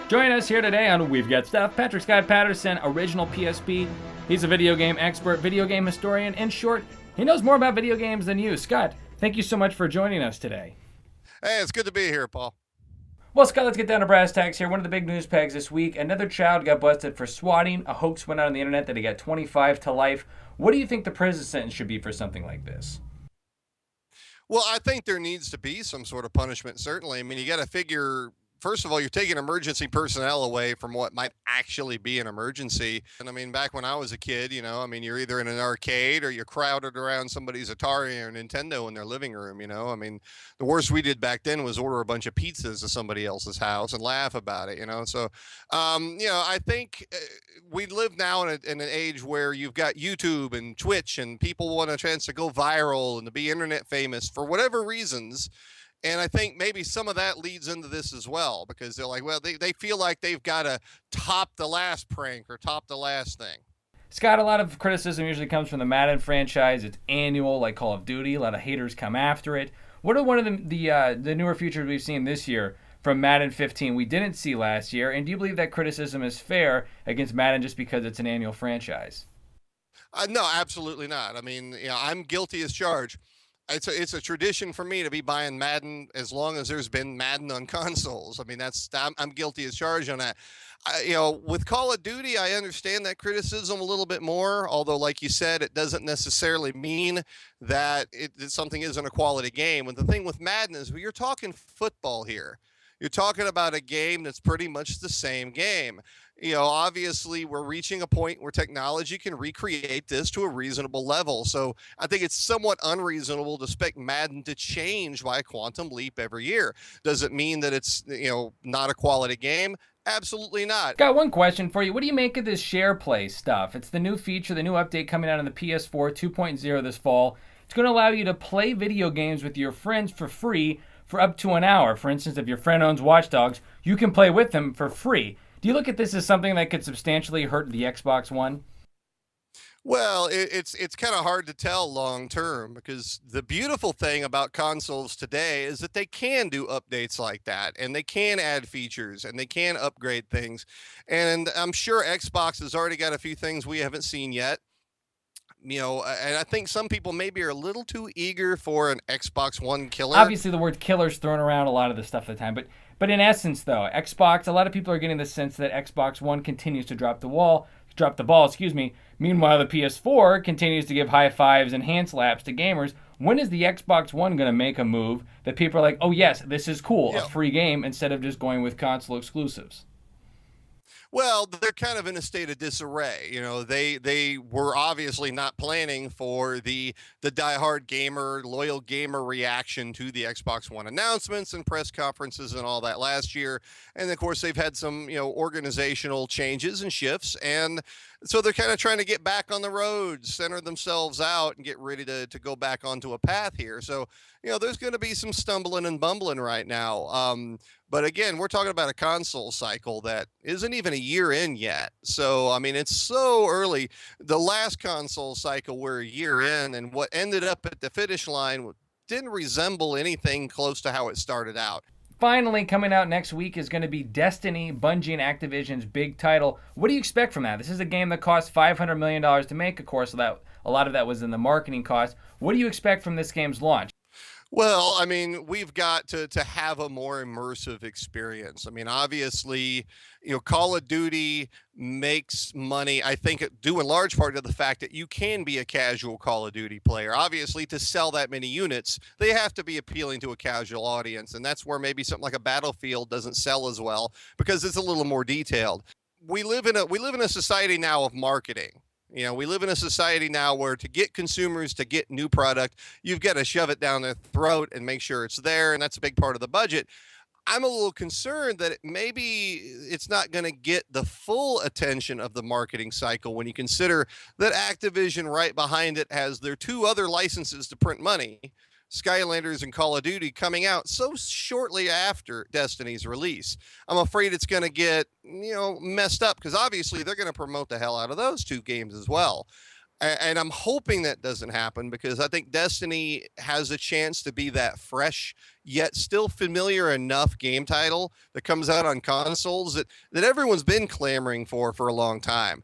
Join us here today on We've Got Stuff. Patrick Scott Patterson, original PSP. He's a video game expert, video game historian. In short, he knows more about video games than you. Scott, thank you so much for joining us today. Hey, it's good to be here, Paul. Well, Scott, let's get down to brass tacks here. One of the big news pegs this week, another child got busted for swatting. A hoax went out on the internet that he got 25 to life. What do you think the prison sentence should be for something like this? Well, I think there needs to be some sort of punishment, certainly. I mean, you got to figure, first of all, you're taking emergency personnel away from what might actually be an emergency. And I mean, back when I was a kid, I mean, you're either in an arcade or you're crowded around somebody's Atari or Nintendo in their living room. I mean, the worst we did back then was order a bunch of pizzas to somebody else's house and laugh about it. So, I think we live now in an age where you've got YouTube and Twitch and people want a chance to go viral and to be internet famous for whatever reasons. And I think maybe some of that leads into this as well, because they're like, well, they feel like they've got to top the last prank or top the last thing. Scott, a lot of criticism usually comes from the Madden franchise. It's annual, like Call of Duty. A lot of haters come after it. What are one of the newer features we've seen this year from Madden 15 we didn't see last year? And do you believe that criticism is fair against Madden just because it's an annual franchise? No, absolutely not. I mean, I'm guilty as charged. It's a tradition for me to be buying Madden as long as there's been Madden on consoles. I mean, I'm guilty as charged on that. With Call of Duty, I understand that criticism a little bit more. Although, like you said, it doesn't necessarily mean that something isn't a quality game. And the thing with Madden is, you're talking football here. You're talking about a game that's pretty much the same game. Obviously we're reaching a point where technology can recreate this to a reasonable level. So I think it's somewhat unreasonable to expect Madden to change by a quantum leap every year. Does it mean that it's, not a quality game? Absolutely not. Got one question for you. What do you make of this share play stuff? It's the new feature, the new update coming out on the PS4 2.0 this fall. It's going to allow you to play video games with your friends for free for up to an hour. For instance, if your friend owns Watch Dogs, you can play with them for free. Do you look at this as something that could substantially hurt the Xbox One? Well, it's kind of hard to tell long term, because the beautiful thing about consoles today is that they can do updates like that, and they can add features and they can upgrade things. And I'm sure Xbox has already got a few things we haven't seen yet. And I think some people maybe are a little too eager for an Xbox One killer. Obviously, the word killer's thrown around a lot of the stuff at the time, but in essence, though, Xbox, a lot of people are getting the sense that Xbox One continues to drop the ball. Meanwhile, the PS4 continues to give high fives and hand slaps to gamers. When is the Xbox One going to make a move that people are like, oh yes, this is cool, a free game, instead of just going with console exclusives? Well, they're kind of in a state of disarray. They were obviously not planning for the diehard gamer, loyal gamer reaction to the Xbox One announcements and press conferences and all that last year. And of course, they've had some, organizational changes and shifts. And so they're kind of trying to get back on the road, center themselves out, and get ready to go back onto a path here. So, there's going to be some stumbling and bumbling right now. But again, we're talking about a console cycle that isn't even a year in yet. So, I mean, it's so early. The last console cycle, we're a year in, and what ended up at the finish line didn't resemble anything close to how it started out. Finally, coming out next week is going to be Destiny, Bungie and Activision's big title. What do you expect from that? This is a game that cost $500 million to make, of course, so a lot of that was in the marketing cost. What do you expect from this game's launch? Well, I mean, we've got to have a more immersive experience. I mean, obviously, Call of Duty makes money, I think, due in large part to the fact that you can be a casual Call of Duty player. Obviously, to sell that many units, they have to be appealing to a casual audience. And that's where maybe something like a Battlefield doesn't sell as well, because it's a little more detailed. We live in a society now of marketing. We live in a society now where to get consumers to get new product, you've got to shove it down their throat and make sure it's there. And that's a big part of the budget. I'm a little concerned that maybe it's not going to get the full attention of the marketing cycle when you consider that Activision right behind it has their two other licenses to print money, Skylanders and Call of Duty, coming out so shortly after Destiny's release. I'm afraid it's going to get, messed up, because obviously they're going to promote the hell out of those two games as well. And I'm hoping that doesn't happen because I think Destiny has a chance to be that fresh yet still familiar enough game title that comes out on consoles that everyone's been clamoring for a long time.